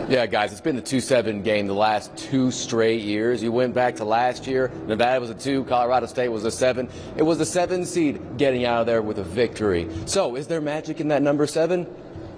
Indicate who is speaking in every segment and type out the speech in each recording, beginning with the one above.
Speaker 1: Yeah, guys, it's been the 2-7 game the last 2 straight years. You went back to last year, Nevada was a 2, Colorado State was a 7. It was the 7 seed getting out of there with a victory. So, is there magic in that number 7?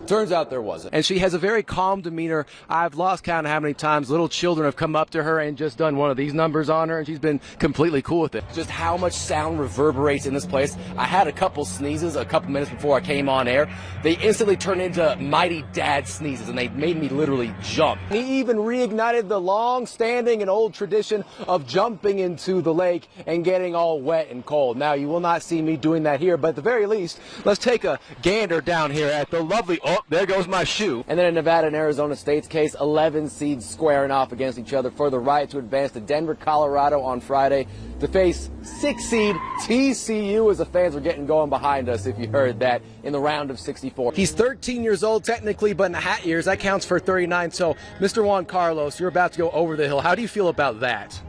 Speaker 1: Turns out there wasn't. And she has a very calm demeanor. I've lost count of how many times little children have come up to her and just done one of these numbers on her, and she's been completely cool with it. Just how much sound reverberates in this place. I had a couple sneezes a couple minutes before I came on air. They instantly turned into mighty dad sneezes, and they made me literally jump. He even reignited the long-standing and old tradition of jumping into the lake and getting all wet and cold. Now, you will not see me doing that here, but at the very least, let's take a gander down here at the lovely... Oh, there goes my shoe. And then in Nevada and Arizona State's case, 11 seeds squaring off against each other for the right to advance to Denver, Colorado on Friday to face 6 seed TCU, as the fans were getting going behind us, if you heard that, in the round of 64. He's 13 years old technically, but in the hat years, that counts for 39. So, Mr. Juan Carlos, you're about to go over the hill. How do you feel about that?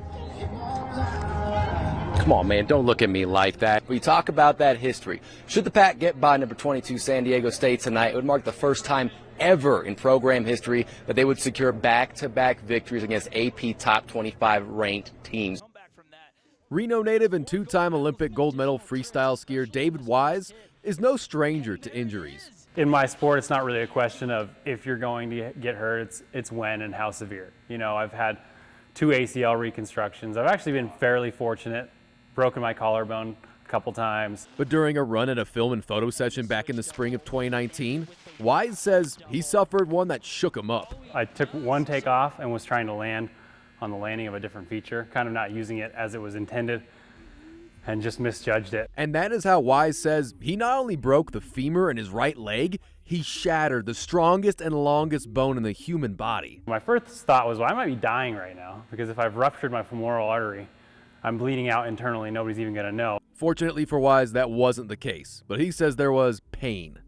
Speaker 1: Come on, man, don't look at me like that. We talk about that history. Should the Pack get by number 22 San Diego State tonight, it would mark the first time ever in program history that they would secure back-to-back victories against AP top 25 ranked teams.
Speaker 2: Reno native and 2-time Olympic gold medal freestyle skier David Wise is no stranger to injuries.
Speaker 3: In my sport, it's not really a question of if you're going to get hurt, it's when and how severe. You know, I've had 2 ACL reconstructions. I've actually been fairly fortunate. Broken my collarbone a couple times.
Speaker 2: But during a run at a film and photo session back in the spring of 2019, Wise says he suffered one that shook him up.
Speaker 3: I took one take off and was trying to land on the landing of a different feature, kind of not using it as it was intended, and just misjudged it.
Speaker 2: And that is how Wise says he not only broke the femur in his right leg, he shattered the strongest and longest bone in the human body.
Speaker 3: My first thought was, well, I might be dying right now, because if I've ruptured my femoral artery, I'm bleeding out internally, nobody's even gonna know.
Speaker 2: Fortunately for Wise, that wasn't the case, but he says there was pain.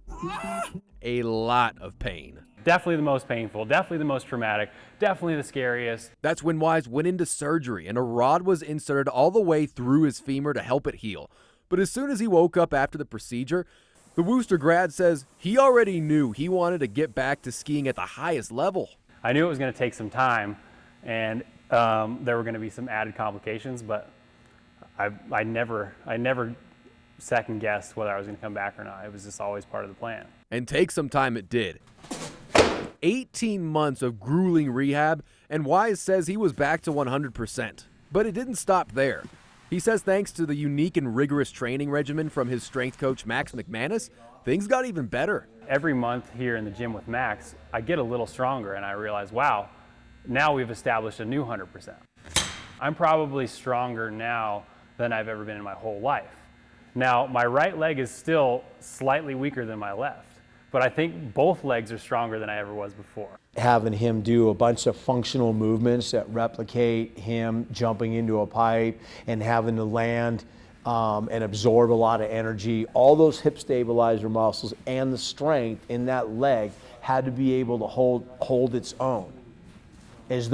Speaker 2: A lot of pain.
Speaker 3: Definitely the most painful, definitely the most traumatic, definitely the scariest.
Speaker 2: That's when Wise went into surgery and a rod was inserted all the way through his femur to help it heal. But as soon as he woke up after the procedure, the Wooster grad says he already knew he wanted to get back to skiing at the highest level.
Speaker 3: I knew it was gonna take some time, and there were going to be some added complications, but I never second guessed whether I was going to come back or not. It was just always part of the plan.
Speaker 2: And take some time it did. 18 months of grueling rehab, and Wise says he was back to 100%. But it didn't stop there. He says thanks to the unique and rigorous training regimen from his strength coach Max McManus, things got even better.
Speaker 3: Every month here in the gym with Max, I get a little stronger, and I realize, wow, now we've established a new 100%. I'm probably stronger now than I've ever been in my whole life. Now, my right leg is still slightly weaker than my left, but I think both legs are stronger than I ever was before.
Speaker 4: Having him do a bunch of functional movements that replicate him jumping into a pipe and having to land and absorb a lot of energy, all those hip stabilizer muscles and the strength in that leg had to be able to hold its own. As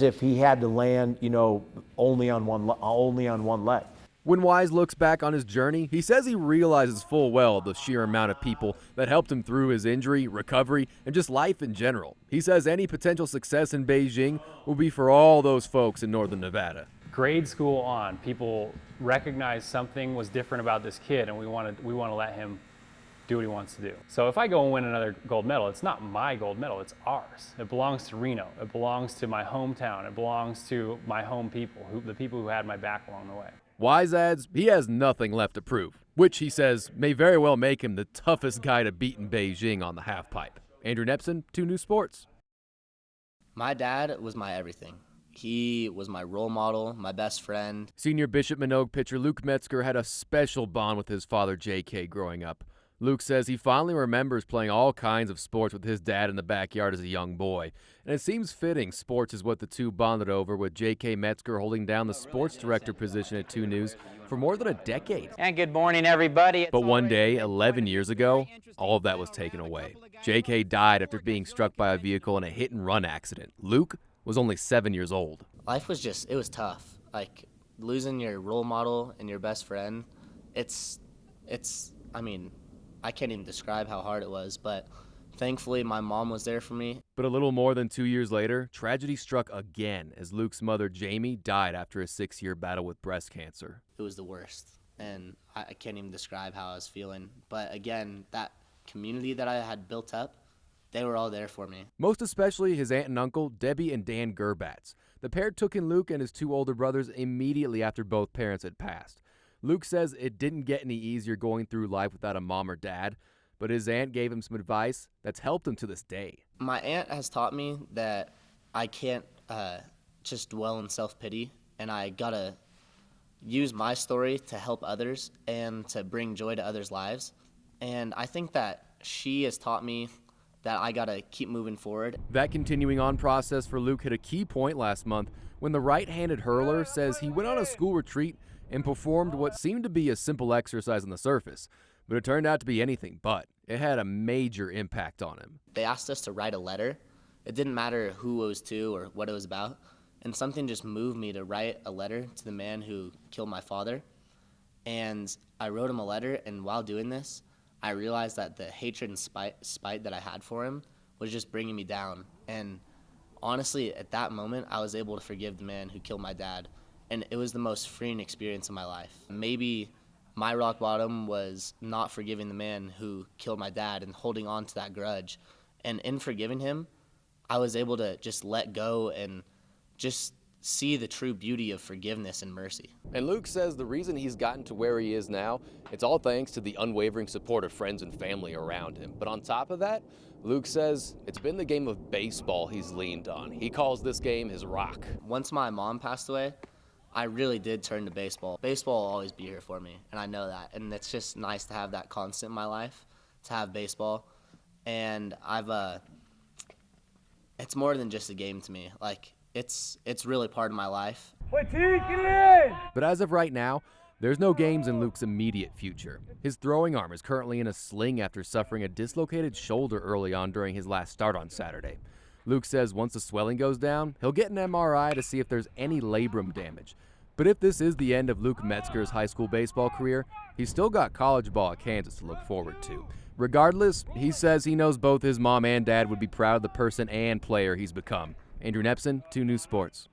Speaker 4: if he had to land, you know, only on one leg.
Speaker 2: When Wise looks back on his journey, he says he realizes full well the sheer amount of people that helped him through his injury, recovery, and just life in general. He says any potential success in Beijing will be for all those folks in northern Nevada.
Speaker 3: Grade school on, people recognize something was different about this kid, and we want to let him do what he wants to do. So if I go and win another gold medal, it's not my gold medal, it's ours. It belongs to Reno. It belongs to my hometown. It belongs to my home people, the people who had my back along the way.
Speaker 2: Wise adds he has nothing left to prove, which he says may very well make him the toughest guy to beat in Beijing on the halfpipe. Andrew Nepsund, 2 News Sports.
Speaker 5: My dad was my everything. He was my role model, my best friend.
Speaker 2: Senior Bishop Minogue pitcher Luke Metzker had a special bond with his father J.K. growing up. Luke says he fondly remembers playing all kinds of sports with his dad in the backyard as a young boy. And it seems fitting sports is what the two bonded over, with J.K. Metzger holding down the sports director position at 2 News for more than a decade.
Speaker 6: And good morning, everybody.
Speaker 2: But one day, 11 years ago, all of that was taken away. J.K. died after being struck by a vehicle in a hit-and-run accident. Luke was only 7 years old.
Speaker 5: Life was it was tough. Like, losing your role model and your best friend, I mean, I can't even describe how hard it was, but Thankfully, my mom was there for me.
Speaker 2: But a little more than 2 years later, tragedy struck again as Luke's mother, Jamie, died after a 6-year battle with breast cancer.
Speaker 5: It was the worst, and I can't even describe how I was feeling. But again, that community that I had built up, they were all there for me.
Speaker 2: Most especially his aunt and uncle, Debbie and Dan Gerbats. The pair took in Luke and his 2 older brothers immediately after both parents had passed. Luke says it didn't get any easier going through life without a mom or dad, but his aunt gave him some advice that's helped him to this day.
Speaker 5: My aunt has taught me that I can't just dwell in self-pity, and I gotta use my story to help others and to bring joy to others' lives. And I think that she has taught me that I gotta keep moving forward.
Speaker 2: That continuing on process for Luke hit a key point last month when the right-handed hurler says he went on a school retreat and performed what seemed to be a simple exercise on the surface, but it turned out to be anything but. It had a major impact on him.
Speaker 5: They asked us to write a letter. It didn't matter who it was to or what it was about, and something just moved me to write a letter to the man who killed my father. And I wrote him a letter, and while doing this, I realized that the hatred and spite that I had for him was just bringing me down. And honestly, at that moment, I was able to forgive the man who killed my dad, and it was the most freeing experience of my life. Maybe my rock bottom was not forgiving the man who killed my dad and holding on to that grudge. And in forgiving him, I was able to just let go and just see the true beauty of forgiveness and mercy.
Speaker 1: And Luke says the reason he's gotten to where he is now, it's all thanks to the unwavering support of friends and family around him. But on top of that, Luke says it's been the game of baseball he's leaned on. He calls this game his rock.
Speaker 5: Once my mom passed away, I really did turn to baseball. Baseball will always be here for me, and I know that. And it's just nice to have that constant in my life, to have baseball. And it's more than just a game to me. Like, it's really part of my life.
Speaker 2: But as of right now, there's no games in Luke's immediate future. His throwing arm is currently in a sling after suffering a dislocated shoulder early on during his last start on Saturday. Luke says once the swelling goes down, he'll get an MRI to see if there's any labrum damage. But if this is the end of Luke Metzker's high school baseball career, he's still got college ball at Kansas to look forward to. Regardless, he says he knows both his mom and dad would be proud of the person and player he's become. Andrew Nepsund, 2 News Sports.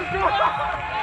Speaker 6: Let's go!